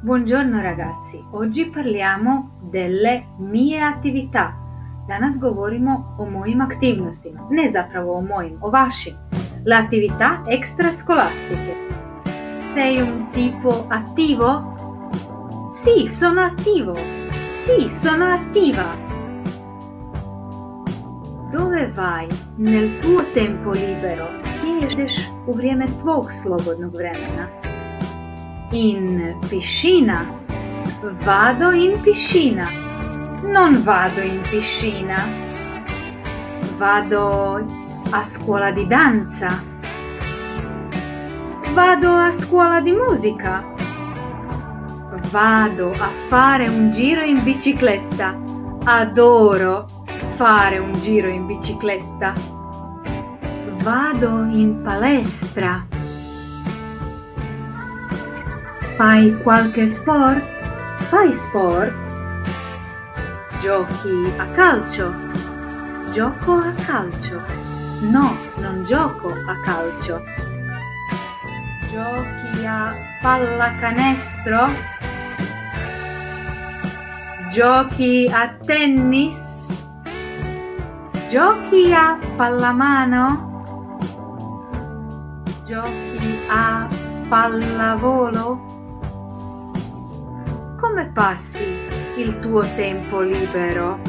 Buongiorno ragazzi, oggi parliamo delle mie attività. Danas govorimo o mojim aktivnostima, ne zapravo o mojim, o vašim. Le attività extrascolastiche. Sei un tipo attivo? Sì, sono attivo. Sì, sono attiva. Dove vai nel tuo tempo libero? Gdje ideš u vrijeme tvog slobodnog vremena? In piscina. Vado in piscina. Non vado in piscina. Vado a scuola di danza. Vado a scuola di musica. Vado a fare un giro in bicicletta. Adoro fare un giro in bicicletta. Vado in palestra. Fai qualche sport? Fai sport? Giochi a calcio? Gioco a calcio. No, non gioco a calcio. Giochi a pallacanestro? Giochi a tennis? Giochi a pallamano? Giochi a pallavolo? Come passi il tuo tempo libero?